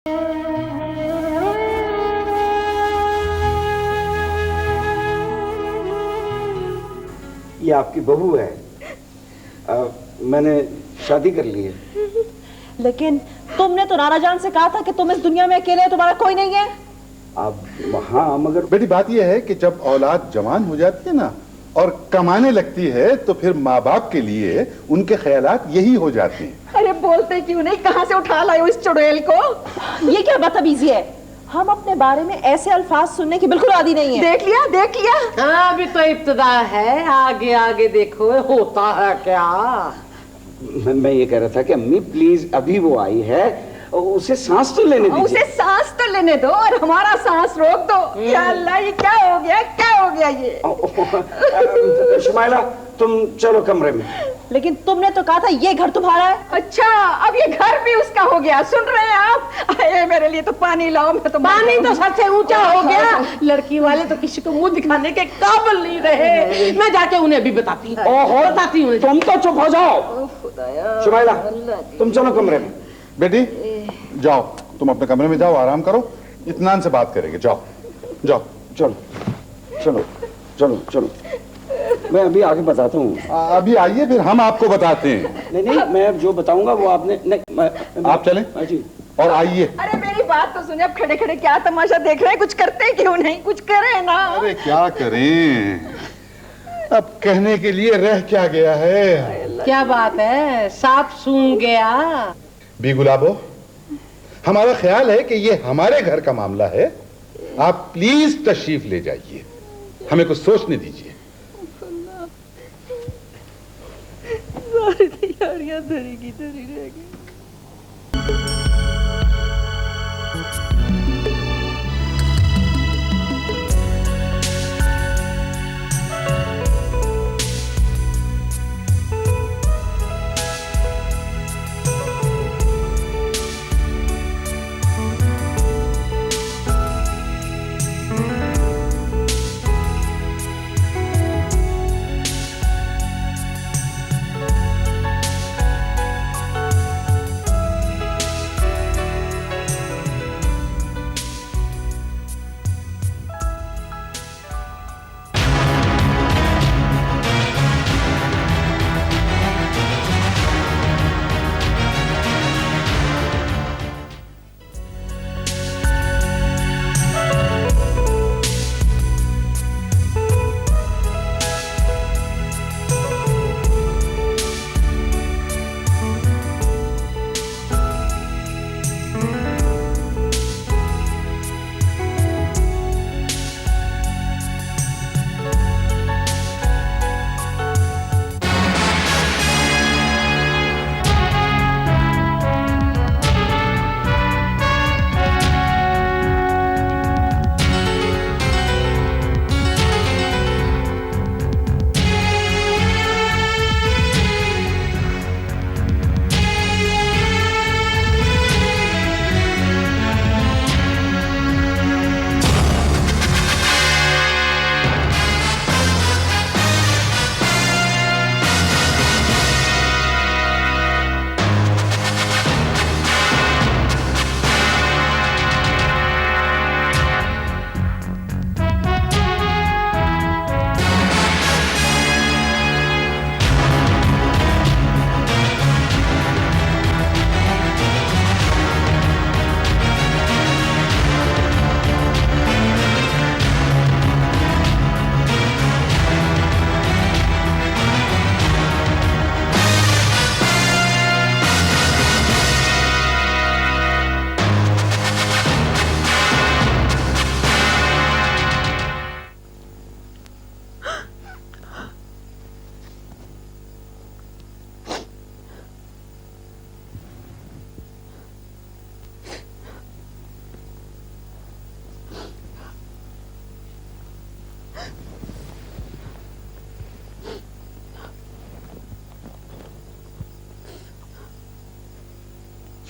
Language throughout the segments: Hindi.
ये आपकी बहू है। मैंने शादी कर ली है। लेकिन तुमने तो नाना जान से कहा था कि तुम इस दुनिया में अकेले हो, तुम्हारा कोई नहीं है। अब हाँ, मगर बेटी बात यह है कि जब औलाद जवान हो जाती है ना और कमाने लगती है तो फिर माँ बाप के लिए उनके ख्यालात यही हो जाते हैं। अरे बोलते क्यों नहीं, कहाँ से उठा लाए हो इस चुड़ैल को? ये क्या बदतमीजी है? हम अपने बारे में ऐसे अल्फाज सुनने की बिल्कुल आदी नहीं है। देख लिया देख लिया। हाँ अभी तो इब्तिदा है, आगे आगे देखो होता है क्या। मैं ये कह रहा था कि अम्मी प्लीज, अभी वो आई है, उसे सांस तो लेने दीजिए। उसे सांस तो लेने दो और हमारा सांस रोक दो। या अल्लाह, ये क्या हो गया, क्या हो गया ये? शुमाइला तुम चलो कमरे में। लेकिन तुमने तो कहा था ये घर तुम्हारा है। अच्छा अब ये घर भी उसका हो गया, सुन रहे हैं आप? अरे मेरे लिए तो पानी लाओ, मैं तो पानी तो सच से ऊंचा हो गया। लड़की वाले तो किसी को मुंह दिखाने के काबिल नहीं रहे। मैं जाके उन्हें अभी बताती हूँ। तुम तो चुप हो जाओ। शुमाइला तुम चलो कमरे में। बेटी जाओ, तुम अपने कमरे में जाओ, आराम करो, इत्मीनान से बात करेंगे। जाओ जाओ। चलो चलो चलो चलो, मैं अभी आगे बताता हूँ। अभी आइए, फिर हम आपको बताते हैं। नहीं नहीं, मैं जो बताऊंगा वो आपने नहीं, आप चलें जी। और आइए। अरे मेरी बात तो सुनिए, अब खड़े खड़े क्या तमाशा देख रहे हैं? कुछ करते क्यों नहीं, कुछ करें ना। अरे क्या करें, अब कहने के लिए रह क्या गया है। क्या बात है, सांप सूंघ गया। बी गुलाबो, हमारा ख्याल है कि ये हमारे घर का मामला है, आप प्लीज तशरीफ ले जाइए, हमें कुछ सोचने दीजिए। सारी तैयारियां धरी की धरी रह गई।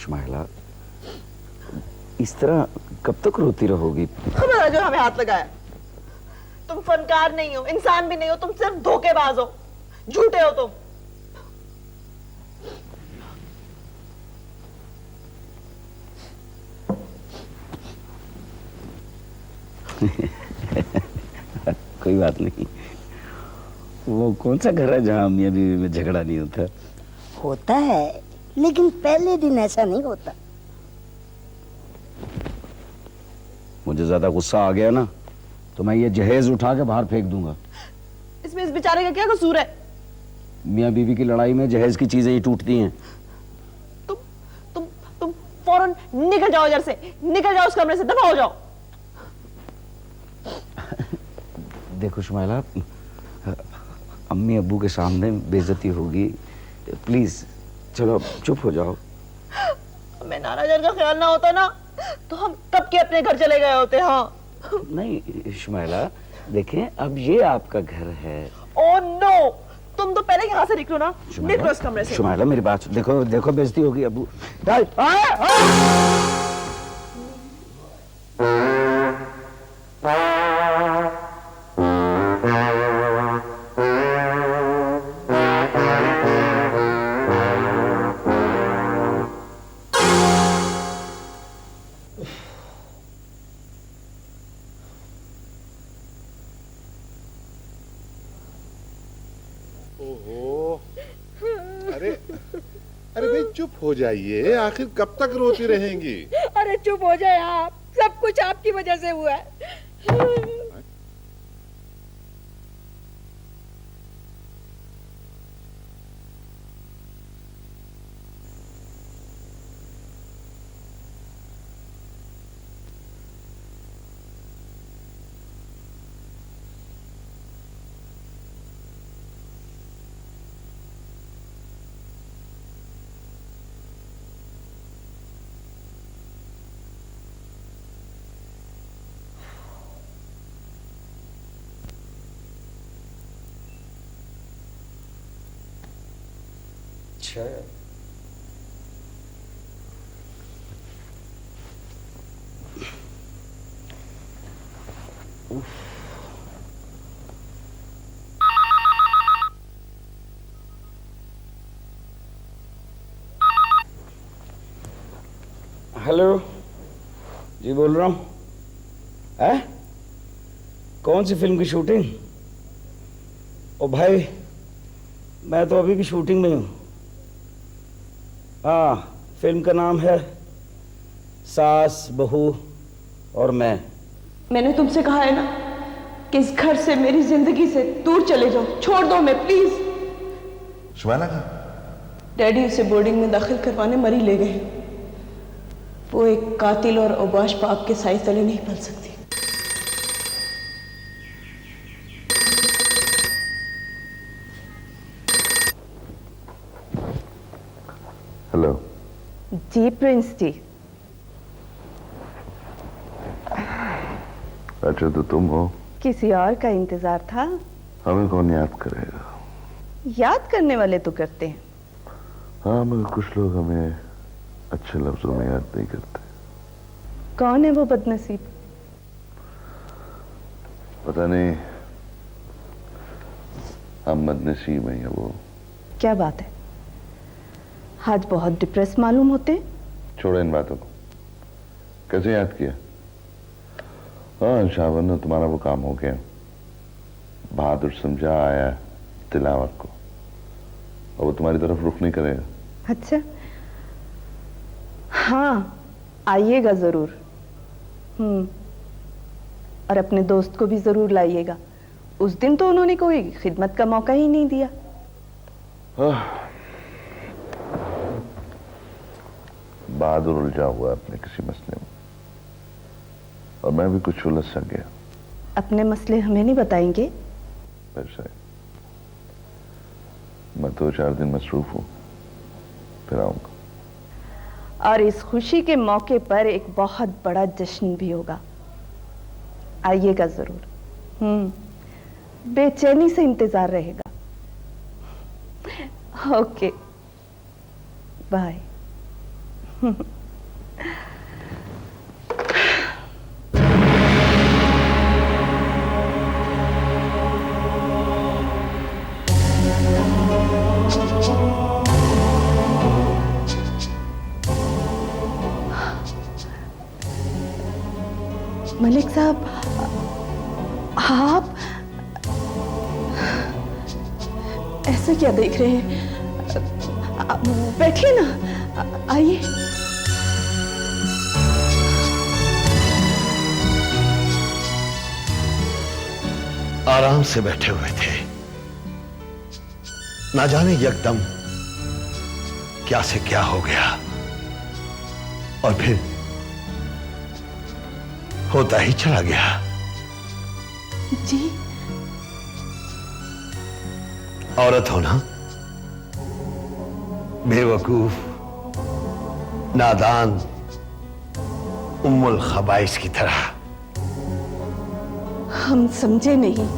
शुमाइला, इस तरह कब तक रोती रहोगी? खबर जो हमें हाथ लगाया। तुम फनकार नहीं हो, इंसान भी नहीं हो, तुम सिर्फ धोखेबाज हो, झूठे हो तुम। कोई बात नहीं। वो कौन सा घर है जहाँ मियाँ बीवी में झगड़ा नहीं होता? होता है, लेकिन पहले दिन ऐसा नहीं होता। मुझे ज्यादा गुस्सा आ गया ना तो मैं ये जहेज उठा के बाहर फेंक दूंगा। इसमें इस बेचारे का क्या कसूर है? मियाँ बीवी की लड़ाई में जहेज की चीजें ही टूटती हैं। तुम फौरन निकल जाओ इधर से, निकल जाओ उस कमरे से, दफा हो जाओ। देखो शुमाइला, अम्मी अब्बू के सामने बेइज्जती होगी, प्लीज चलो चुप हो जाओ। हमें नानाजान का ख्याल ना होता ना तो हम कब के अपने घर चले गए होते। हाँ नहीं शुमाइला, देखें अब ये आपका घर है। ओह नो, तुम तो पहले यहाँ से निकलो ना, निकलो इस कमरे से। शुमाइला मेरी बात देखो, देखो बेइज्जती होगी अब्बू। ओहो, अरे अरे भाई चुप हो जाइए, आखिर कब तक रोती रहेंगी? अरे चुप हो जाए आप, सब कुछ आपकी वजह से हुआ है। अच्छा हेलो जी, बोल रहा हूँ। है कौन सी फिल्म की शूटिंग? ओ भाई मैं तो अभी भी शूटिंग में हूँ। हाँ, फिल्म का नाम है सास बहू और मैं। मैंने तुमसे कहा है ना कि इस घर से, मेरी जिंदगी से दूर चले जाओ, छोड़ दो मैं प्लीज। शुमाइला का डैडी उसे बोर्डिंग में दाखिल करवाने मरी ले गए। वो एक कातिल और औबाश पाप के साए तले नहीं पल सकती। हेलो जी प्रिंस जी। अच्छा तो तुम हो? किसी और का इंतजार था। हमें कौन याद करेगा? याद करने वाले तो करते हैं। हाँ, मगर कुछ लोग हमें अच्छे लफ्जों में याद नहीं करते। कौन है वो बदनसीब? पता नहीं, हम बदनसीब हैं या वो। क्या बात है, आज बहुत डिप्रेस मालूम होते हैं। छोड़ो इन बातों को, कैसे याद किया? हाँ शाबाश, ने तुम्हारा वो काम हो गया। बहादुर समझा आया दिलावर को और वो तुम्हारी तरफ रुख नहीं करेगा। अच्छा हाँ, आइएगा जरूर। और अपने दोस्त को भी जरूर लाइएगा। उस दिन तो उन्होंने कोई खिदमत का मौका ही नहीं दिया। बहादुर उलझा हुआ अपने किसी मसले में और मैं भी कुछ उलझ सा गया। अपने मसले हमें नहीं बताएंगे? वैसे मैं 2-4 दिन मसरूफ हूँ, फिर आऊंगा। और इस खुशी के मौके पर एक बहुत बड़ा जश्न भी होगा, आइएगा जरूर। बेचैनी से इंतजार रहेगा। Okay bye. मलिक साहब, आप ऐसा क्या देख रहे हैं? बैठिए ना, आइए। आराम से बैठे हुए थे, ना जाने यकदम क्या से क्या हो गया, और फिर होता ही चला गया। जी, औरत हो ना, बेवकूफ, नादान, उम्मुल खबाइस की तरह। हम समझे नहीं।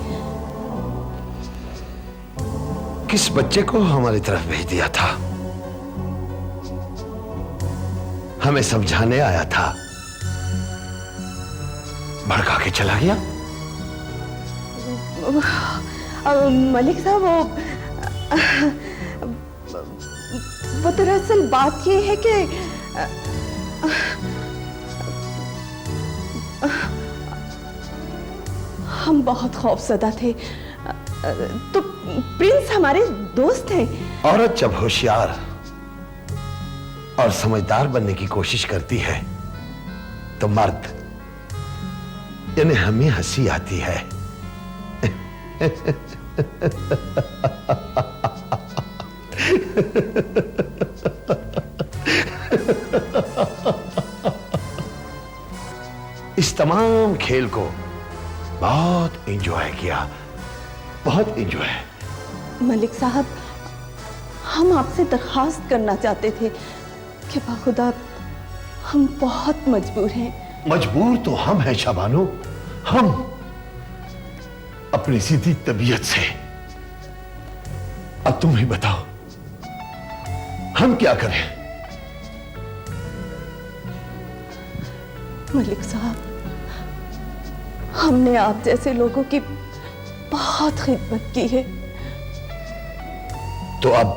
किस बच्चे को हमारी तरफ भेज दिया था? हमें समझाने आया था, भड़का के चला गया। मलिक साहब, वो दरअसल बात ये है कि हम बहुत खौफजदा थे, तो प्रिंस हमारे दोस्त हैं। औरत जब होशियार और समझदार बनने की कोशिश करती है तो मर्द, यानी हमें हंसी आती है। इस तमाम खेल को बहुत एंजॉय किया, बहुत एंजॉय। मलिक साहब, हम आपसे दरखास्त करना चाहते थे कि बाखुदा हम बहुत मजबूर हैं। मजबूर तो हम हैं शाबानो, हम अपनी सीधी तबीयत से। अब तुम ही बताओ, हम क्या करें? मलिक साहब, हमने आप जैसे लोगों की बहुत खिदमत की है। तो अब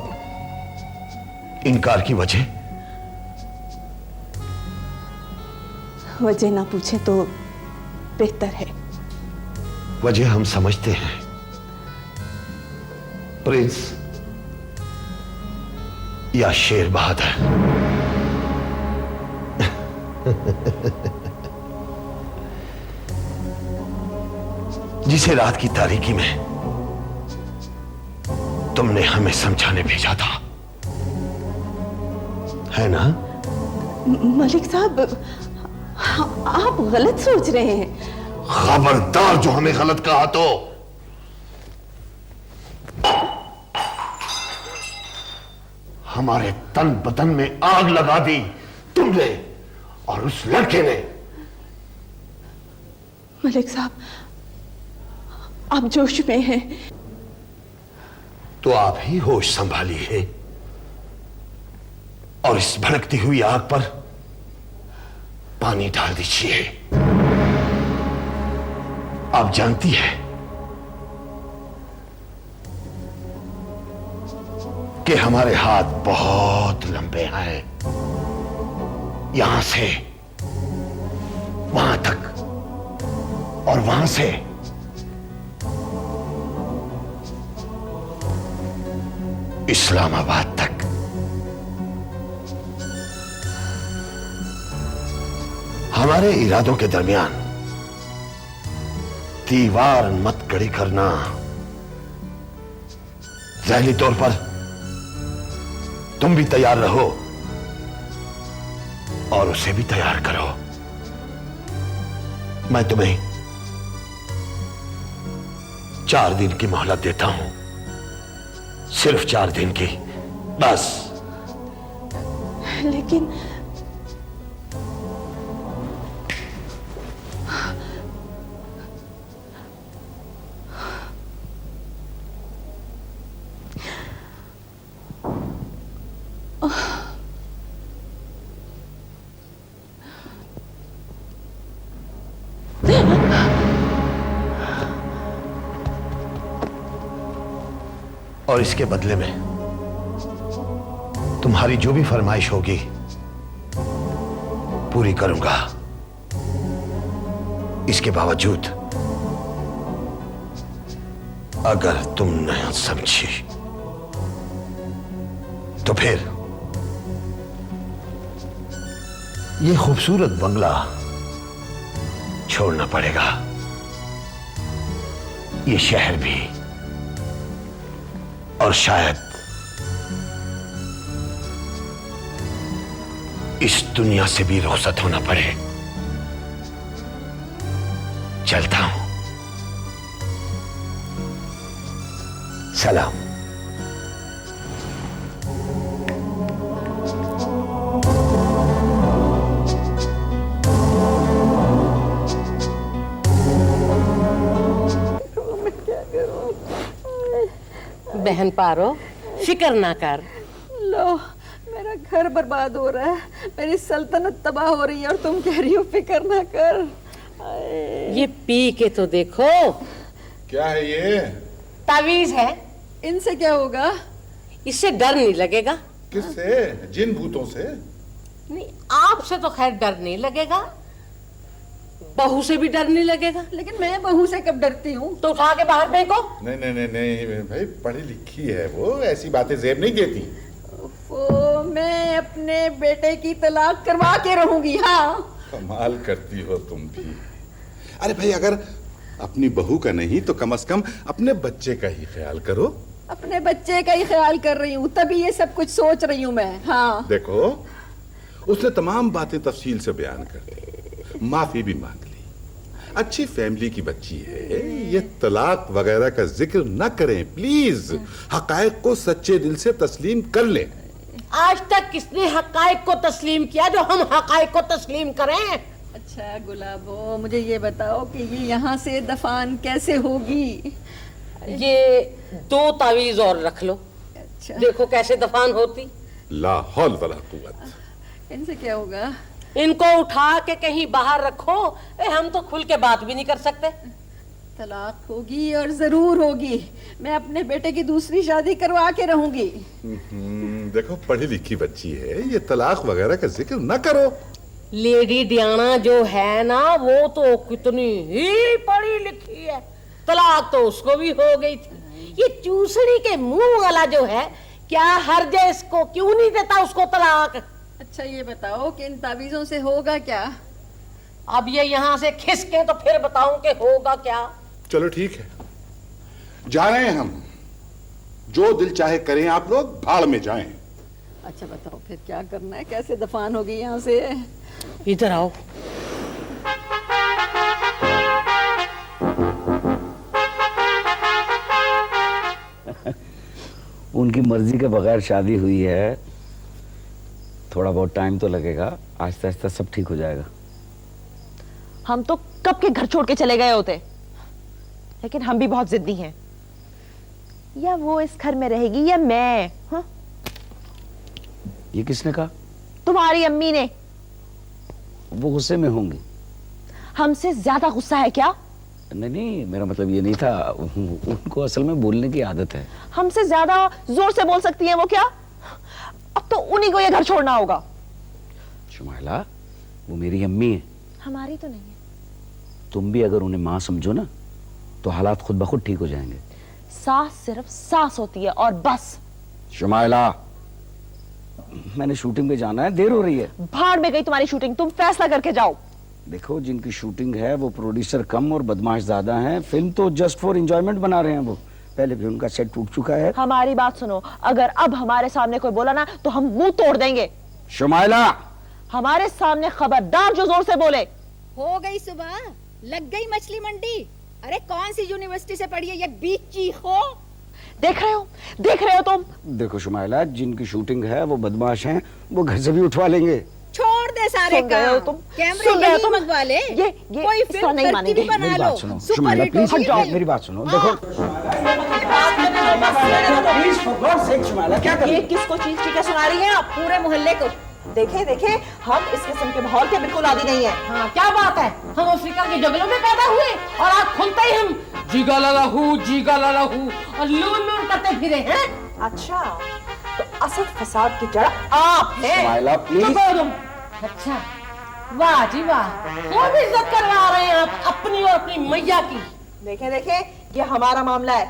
इनकार की वजह? वजह ना पूछे तो बेहतर है। वजह हम समझते हैं। प्रिंस या शेर बहादुर। जिसे रात की तारीकी में तुमने हमें समझाने भेजा था, है ना? मलिक साहब, आप गलत सोच रहे हैं। खबरदार जो हमें गलत कहा तो। हमारे तन बदन में आग लगा दी तुमने और उस लड़के ने। मलिक साहब, आप जोश में हैं। तो आप ही होश संभालिए और इस भड़कती हुई आग पर पानी डाल दीजिए। आप जानती है कि हमारे हाथ बहुत लंबे हैं, यहां से वहां तक और वहां से इस्लामाबाद तक। हमारे इरादों के दरमियान दीवार मत खड़ी करना। ज़हनी तौर पर तुम भी तैयार रहो और उसे भी तैयार करो। मैं तुम्हें 4 दिन की मोहलत देता हूं, सिर्फ 4 दिन की, बस। लेकिन और इसके बदले में तुम्हारी जो भी फरमाइश होगी पूरी करूंगा। इसके बावजूद अगर तुम नहीं समझी तो फिर ये खूबसूरत बंगला छोड़ना पड़ेगा, ये शहर भी, और शायद इस दुनिया से भी रुखसत होना पड़े। चलता हूं। सलाम। बहन पारो, फिक्र ना कर। लो, मेरा घर बर्बाद हो रहा है, मेरी सल्तनत तबाह हो रही है और तुम कह रही हो फिक्र ना कर। ये पी के तो देखो। क्या है ये? तावीज है। इनसे क्या होगा? इससे डर नहीं लगेगा। किससे? जिन भूतों से? नहीं, आपसे तो खैर डर नहीं लगेगा, बहू से भी डर नहीं लगेगा। लेकिन मैं बहू से कब डरती हूँ? तो उठा के बाहर फेंको। नहीं नहीं नहीं नहीं भाई, पढ़ी लिखी है वो, ऐसी बातें जेब नहीं देती। ओ, मैं अपने बेटे की तलाक करवा के रहूंगी। हाँ, कमाल करती हो तुम भी। अरे भाई, अगर अपनी बहू का नहीं तो कम से कम अपने बच्चे का ही ख्याल करो। अपने बच्चे का ही ख्याल कर रही हूँ, तभी ये सब कुछ सोच रही हूँ मैं। हाँ देखो, उसने तमाम बातें तफसील से बयान कर दी, माफी भी मांग ली, अच्छी फैमिली की बच्ची है। ये तलाक वगैरह का जिक्र न करें प्लीज, हकायक को सच्चे दिल से तस्लीम कर लें। आज तक किसने हकायक को तस्लीम किया जो हम हकायक को तस्लीम करें? अच्छा गुलाबो, मुझे ये बताओ कि ये यहाँ से दफान कैसे होगी? ये 2 तावीज और रख लो। अच्छा, देखो कैसे दफान होती। ला हौल वला कुव्वत। इनसे क्या होगा? इनको उठा के कहीं बाहर रखो। हम तो खुल के बात भी नहीं कर सकते। तलाक होगी और जरूर होगी। मैं अपने बेटे की दूसरी शादी करवा के रहूंगी। देखो, पढ़ी लिखी बच्ची है, ये तलाक वगैरह का जिक्र न करो। लेडी डियाना जो है ना, वो तो कितनी ही पढ़ी लिखी है, तलाक तो उसको भी हो गई थी। ये चूसड़ी के मुंह वाला जो है, क्या हर्ज है इसको, क्यों नहीं देता उसको तलाक? अच्छा ये बताओ कि इन तावीजों से होगा क्या? अब ये यहाँ से खिसके तो फिर बताऊं कि होगा क्या। चलो ठीक है, जा रहे हैं हम। जो दिल चाहे करें, आप लोग भाड़ में जाएं। अच्छा बताओ फिर क्या करना है, कैसे दफान होगी यहाँ से? इधर आओ। उनकी मर्जी के बगैर शादी हुई है, थोड़ा बहुत टाइम तो लगेगा, आहिस्ता आहिस्ता सब ठीक हो जाएगा। हम तो कब के घर छोड़ के चले गए होते, लेकिन हम भी बहुत जिद्दी हैं। या वो इस घर में रहेगी या मैं। हाँ? ये किसने कहा? तुम्हारी अम्मी ने। वो गुस्से में होंगी। हमसे ज्यादा गुस्सा है क्या? नहीं नहीं, मेरा मतलब ये नहीं था, उनको असल में बोलने की आदत है। हमसे ज्यादा जोर से बोल सकती हैं वो क्या? अब तो उन्हीं को ये घर छोड़ना होगा। शुमाइला, वो मेरी अम्मी है। हमारी तो नहीं है। तुम भी अगर उन्हें माँ समझो ना, तो हालात खुद ब खुद ठीक हो जाएंगे। सास सिर्फ सास होती है और बस। शुमाइला, मैंने शूटिंग पे जाना है, देर हो रही है। भाड़ में गई तुम्हारी शूटिंग, तुम फैसला करके जाओ। देखो, जिनकी शूटिंग है वो प्रोड्यूसर कम और बदमाश ज्यादा हैं। फिल्म तो जस्ट फॉर एंजॉयमेंट बना रहे हैं वो। पहले भी उनका सेट टूट चुका है। हमारी बात सुनो, अगर अब हमारे सामने कोई बोला ना तो हम मुंह तोड़ देंगे। शुमाइला, हमारे सामने खबरदार जो जोर से बोले। हो गई सुबह, लग गई मछली मंडी। अरे कौन सी यूनिवर्सिटी से पढ़ी है ये बीची हो? देख रहे हो तुम? देखो शुमाइला, जिनकी शूटिंग है वो बदमाश हैं, वो घर से भी उठवा लेंगे। छोड़ दे सारे सुन रहे हो काम, तुम? कैमरे सुन रहे हो यही तुम? मंगवा ले। ये कोई इसका फिल्म नहीं करती मानेंगे। भी बना मेरी लो। बात सुनो सुपर शुमाइला, हिट प्लीज होगी फिल्म। मेरी बात सुनो। देखो please for God sake Shumaila, क्या कर रही ये हो? किसको चीख चीख के सुना रही है आप? पूरे मोहल्ले को। देखे हम इस किस्म के माहौल के बिल्कुल आदी नहीं है। हाँ, क्या बात है, हम अफ्रीका के जंगलों में पैदा हुए और आज खुलते ही हम जीगा लहू और लून करते फिरे हैं। अच्छा, तो असल फसाद की जड़ आप हैं। शुमाइला प्लीज। अच्छा, वाह जी वाह, खूब इज्जत करवा रहे हैं आप अपनी और अपनी मैया की। देखे देखे, ये हमारा मामला है।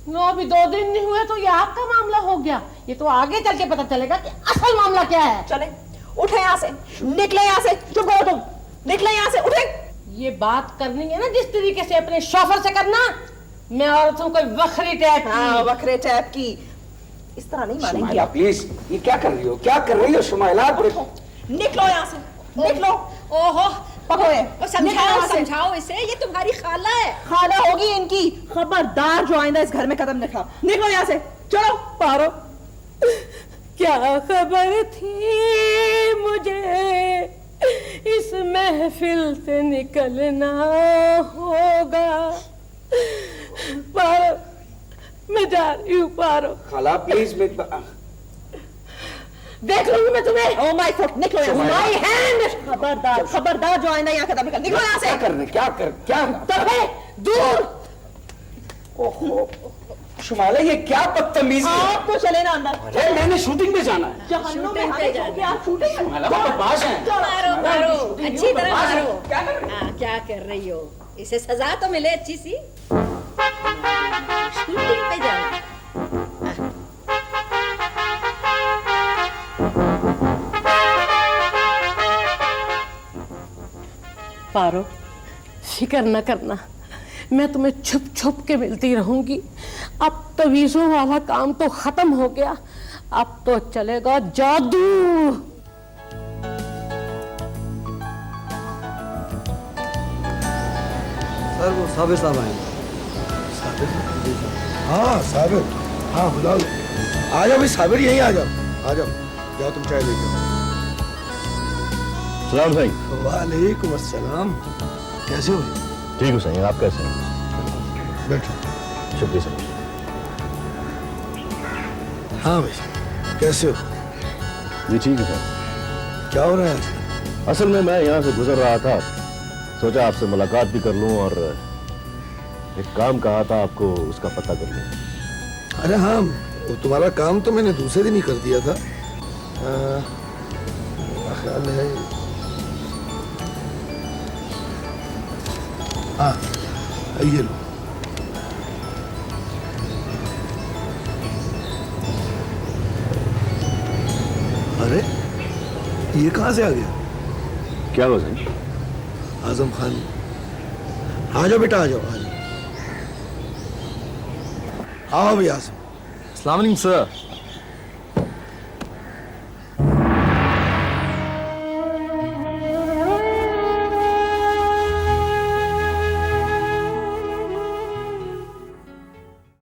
नो, अभी 2 दिन नहीं हुए तो ये आपका मामला हो गया। ये तो आगे चल के पता चलेगा कि असल मामला क्या है। चले, उठे यहाँ से, निकले यहाँ से। चुप हो तुम, निकले यहाँ से, उठे। ये बात करनी है ना जिस तरीके से अपने शोफर से करना। मैं औरत हूँ कोई वखरी टाइप की। हाँ, वखरे टाइप की। इस तरह नहीं मानेंगी शुमाइला आप। प्लीज, ये क्या कर रही हो, क्या कर रही हो शुमाइला? निकलो यहाँ से, निकलो। ओहो, पकड़ो, समझाओ समझाओ इसे, ये तुम्हारी खाला है। खाना होगी इनकी। खबरदार जो आइंदा इस घर में कदम रखा। निकलो यहाँ से, चलो। पारो, क्या खबर थी मुझे इस महफिल से निकलना होगा। पारो, मैं जा रही हूँ। पारो खाला प्लीज, देख लूंगी मैं तुम्हें। Oh my God, निकलो यहाँ से। My hand. खबरदार, खबरदार जो आइंदा यहाँ कदम रखा। निकलो यहाँ से। क्या कर रहे, क्या दबे दूर। ओहो शुमाइला, ये क्या बदतमीजी है? आप तो चले ना अंदर। अरे मैंने शूटिंग में जाना है। जहन्नुम में हमें छोड़ के आप शूटिंग में। शुमाइला बदमाश है। मारो मारो, अच्छी तरह मारो। क्या कर रही हो? हाँ, क्या कर रही हो? इसे सजा तो मिले अच्छी सी। शूटिंग पे जाना। पारो, फिक्र न करना, मैं तुम्हें छुप छुप के मिलती रहूंगी। अब तवीज़ों वाला काम तो खत्म हो गया, अब तो चलेगा जादू। सर वो साबिर साहब आए। साबिर? हाँ साबिर, हाँ बुला लो। आ जाओ भाई साबिर, यहीं आ जाओ, आ जाओ, जाओ तुम चाय लेके आओ। सलाम भाई। वालेकुम अस्सलाम। कैसे हो? ठीक हूँ सही, आप कैसे हैं? बैठो। शुक्रिया सर। हाँ भाई, कैसे हो? जी ठीक है सर। क्या हो रहा है आजकल? असल में मैं यहाँ से गुजर रहा था, सोचा आपसे मुलाकात भी कर लूँ और एक काम कहा था आपको, उसका पता कर लूँ। अरे हाँ, वो तुम्हारा काम तो मैंने दूसरे दिन ही कर दिया था। मेरा ख्याल है, हाँ ये लो। अरे ये कहाँ से आ गया? क्या हुआ सर? आजम खान। आ जाओ बेटा, आ जाओ, आ जाओ। आओ भी आजम। अस्सलाम वालेकुम सर।